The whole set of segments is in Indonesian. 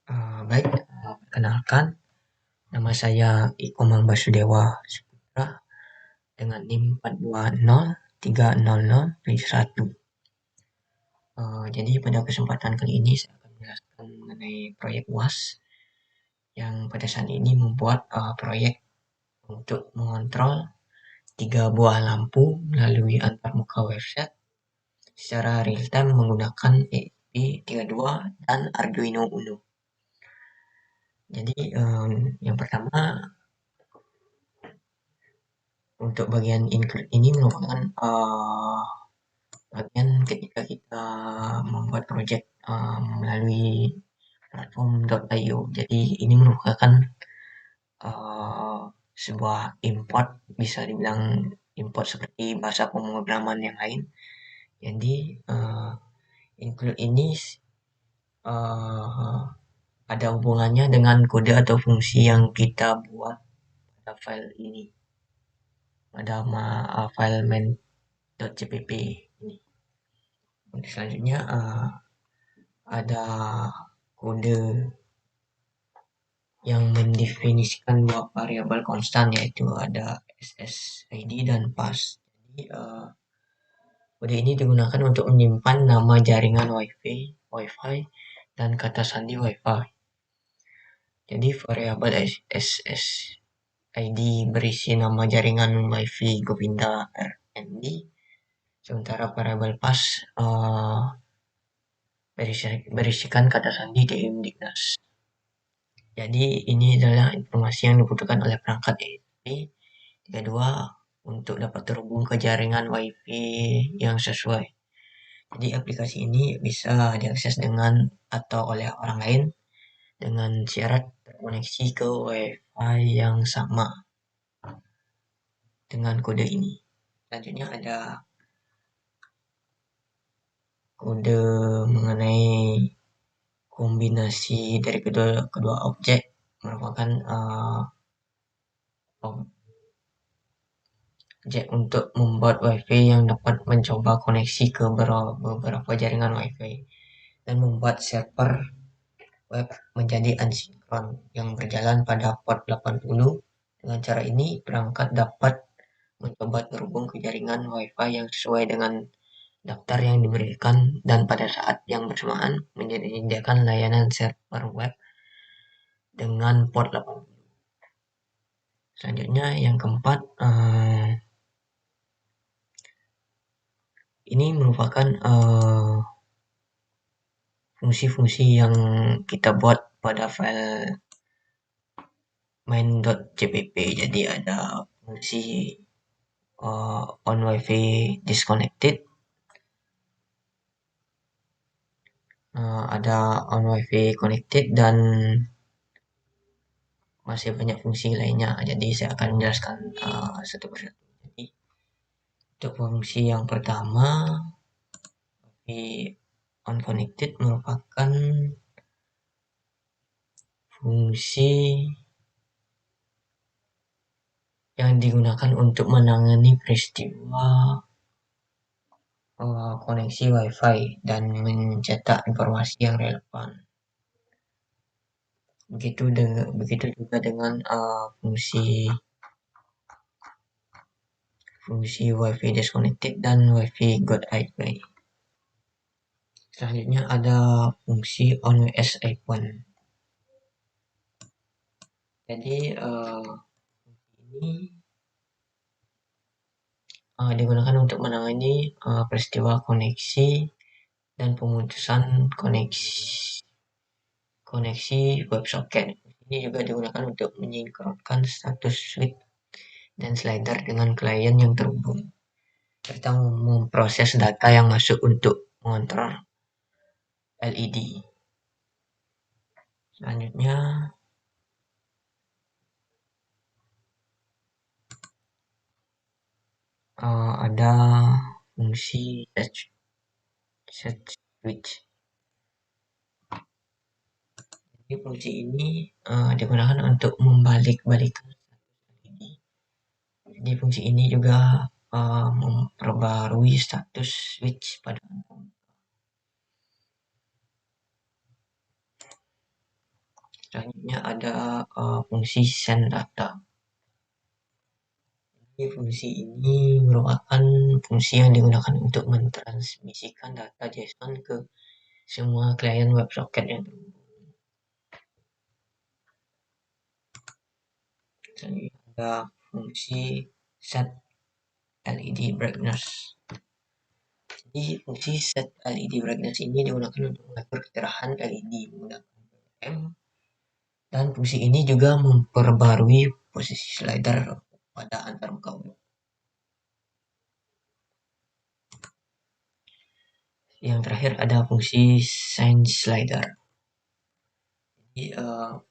Baik, perkenalkan, nama saya Ikomang Basudewa Saputra dengan NIM 420300771. Jadi pada kesempatan kali ini saya akan menjelaskan mengenai proyek UAS yang pada saat ini membuat proyek untuk mengontrol 3 buah lampu melalui antarmuka website secara real time menggunakan ESP32 dan Arduino Uno. Jadi yang pertama, untuk bagian include ini merupakan bagian ketika kita membuat project melalui platform.io. Jadi ini merupakan sebuah import, bisa dibilang import seperti bahasa pemrograman yang lain. Jadi include ini ada hubungannya dengan kode atau fungsi yang kita buat pada file ini, pada file main.cpp ini. Selanjutnya ada kode yang mendefinisikan dua variabel konstan, yaitu ada SSID dan pass. Jadi kode ini digunakan untuk menyimpan nama jaringan Wi-Fi dan kata sandi Wi-Fi. Jadi variabel SSID berisi nama jaringan Wi-Fi Govinda RND, sementara variabel pass berisikan kata sandi DM Dignas. Jadi ini adalah informasi yang dibutuhkan oleh perangkat ESP32 untuk dapat terhubung ke jaringan Wi-Fi yang sesuai. Jadi aplikasi ini bisa diakses dengan atau oleh orang lain dengan syarat terkoneksi ke Wi-Fi yang sama dengan kode ini. Selanjutnya ada kode mengenai kombinasi dari kedua objek, merupakan objek untuk membuat Wi-Fi yang dapat mencoba koneksi ke beberapa jaringan Wi-Fi dan membuat server web menjadi asinkron yang berjalan pada port 80. Dengan cara ini, perangkat dapat mencoba terhubung ke jaringan Wi-Fi yang sesuai dengan daftar yang diberikan dan pada saat yang bersamaan menyediakan layanan server web dengan port 80. Selanjutnya yang keempat, ini merupakan fungsi-fungsi yang kita buat pada file main.cpp. Jadi ada fungsi on Wi-Fi disconnected, ada on Wi-Fi connected, dan masih banyak fungsi lainnya. Jadi saya akan menjelaskan satu persatu. Jadi untuk fungsi yang pertama, Wi-Fi on connected merupakan fungsi yang digunakan untuk menangani peristiwa koneksi Wi-Fi dan mencetak informasi yang relevan. Begitu juga dengan fungsi Wi-Fi disconnected dan Wi-Fi got IP. Selanjutnya ada fungsi on WS icon. Jadi ini digunakan untuk menangani peristiwa koneksi dan pemutusan koneksi WebSocket. Ini juga digunakan untuk menyinkronkan status switch dan slider dengan klien yang terhubung, serta memproses data yang masuk untuk mengontrol LED. Selanjutnya ada fungsi set switch. Jadi fungsi ini digunakan untuk membalik-balikan status LED. Jadi fungsi ini juga memperbarui status switch pada Selanjutnya ada fungsi send data. Jadi fungsi ini merupakan fungsi yang digunakan untuk mentransmisikan data JSON ke semua klien WebSocket yang terhubung. Selanjutnya ada fungsi set LED brightness. Jadi fungsi set LED brightness ini digunakan untuk mengatur kecerahan LED menggunakan PWM, dan fungsi ini juga memperbarui posisi slider pada antarmuka web. Yang terakhir ada fungsi shine slider. Jadi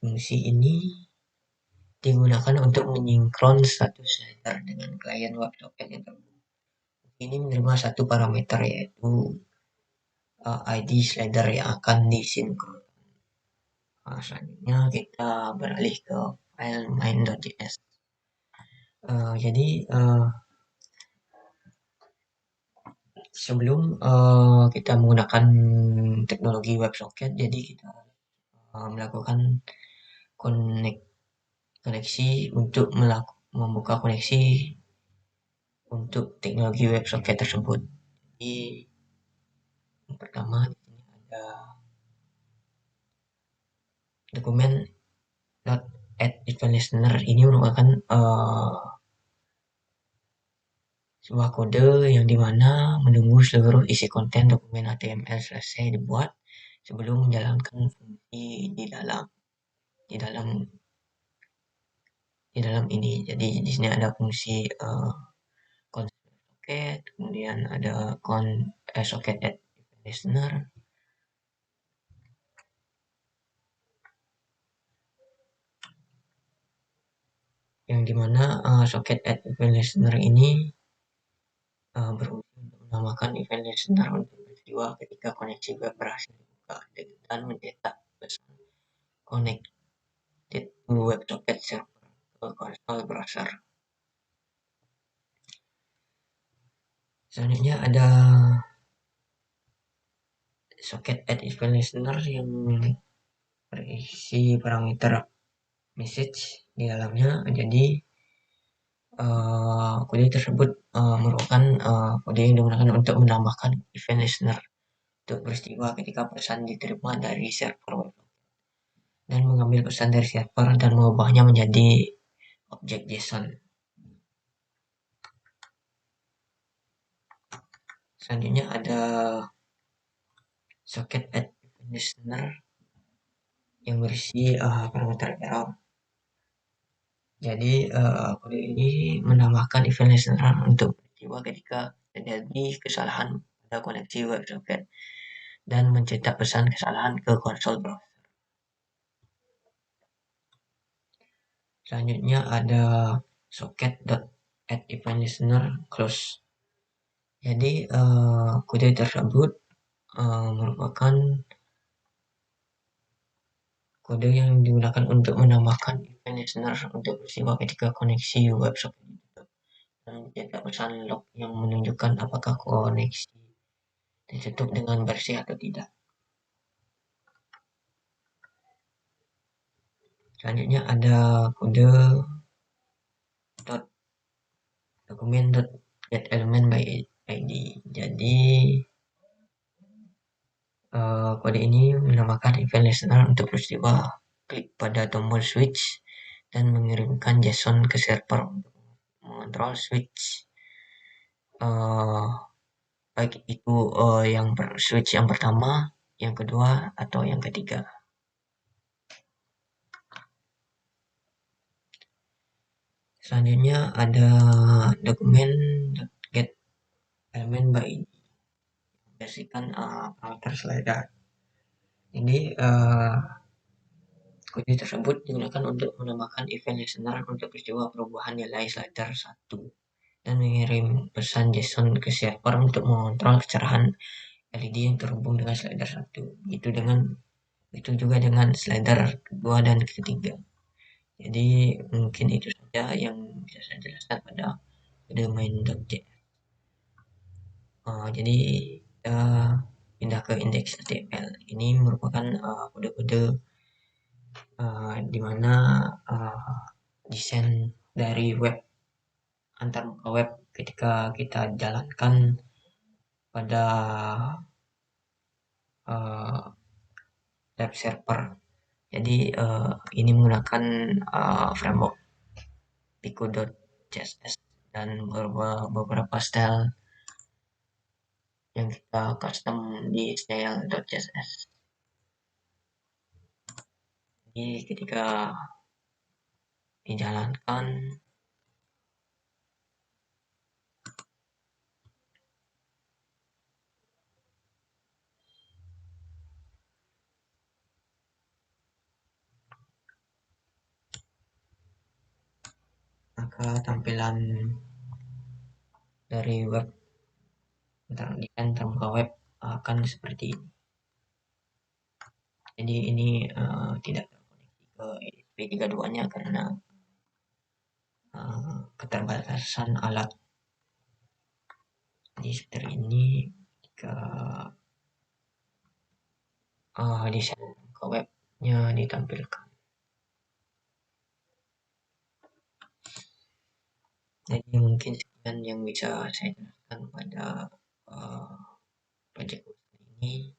fungsi ini digunakan untuk menyinkron status slider dengan klien WebSocket yang terhubung. Ini menerima satu parameter, yaitu ID slider yang akan disinkron. Selanjutnya kita beralih ke file main.js. Jadi sebelum kita menggunakan teknologi WebSocket, jadi kita melakukan koneksi untuk membuka koneksi untuk teknologi WebSocket tersebut. Jadi yang pertama di sini ada dokumen .add event listener. Ini merupakan sebuah kode yang dimana menunggu seluruh isi konten dokumen HTML selesai dibuat sebelum menjalankan fungsi di dalam ini. Jadi di sini ada fungsi socket, kemudian ada socket add event listener, yang dimana socket add event listener ini berfungsi untuk menambahkan event listener untuk peristiwa ketika koneksi web berhasil dibuka dan mencetak pesan connected to WebSocket server ke console browser. Selanjutnya ada socket add event listener yang berisi parameter message di dalamnya. Jadi kode tersebut merupakan kode yang digunakan untuk menambahkan event listener untuk peristiwa ketika pesan diterima dari server web dan mengambil pesan dari server dan mengubahnya menjadi objek JSON. Selanjutnya ada socket add event listener yang berisi parameter error. Jadi kode ini menambahkan event listener untuk peristiwa ketika terjadi kesalahan pada koneksi WebSocket dan mencetak pesan kesalahan ke konsol browser. Selanjutnya ada socket.add event listener close. Jadi kode tersebut merupakan kode yang digunakan untuk menambahkan event listener untuk peristiwa ketika koneksi WebSocket ditutup dan mencetak pesan log yang menunjukkan apakah koneksi ditutup dengan bersih atau tidak. Selanjutnya ada kode dokumen.getElement by ID. Jadi kode ini menambahkan event listener untuk peristiwa klik pada tombol switch dan mengirimkan JSON ke server untuk mengontrol switch, baik itu switch yang pertama, yang kedua, atau yang ketiga. Selanjutnya ada dokumen get element by ID, berdasarkan parameter slider. Jadi kode tersebut digunakan untuk menambahkan event listener untuk peristiwa perubahan nilai slider 1 dan mengirim pesan JSON ke server untuk mengontrol kecerahan LED yang terhubung dengan slider 1. Itu juga dengan slider kedua dan ketiga. Jadi mungkin itu saja yang bisa saya jelaskan pada kode main.js. Jadi kita pindah ke index HTML. Ini merupakan kode-kode di mana desain dari web antar muka web ketika kita jalankan pada uh, web server. Jadi ini menggunakan framework Pico.css dan beberapa style yang kita custom di style.css. Jadi ketika dijalankan maka tampilan dari web termuka web akan seperti ini. Jadi ini tidak terkoneksi ke ESP32-nya karena keterbatasan alat. Jadi seperti ini jika desain muka webnya ditampilkan. Jadi mungkin sekian yang bisa saya jelaskan pada uh, project ini,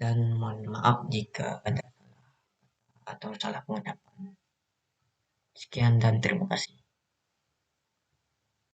dan mohon maaf jika ada salah atau salah pengendapan. Sekian dan terima kasih.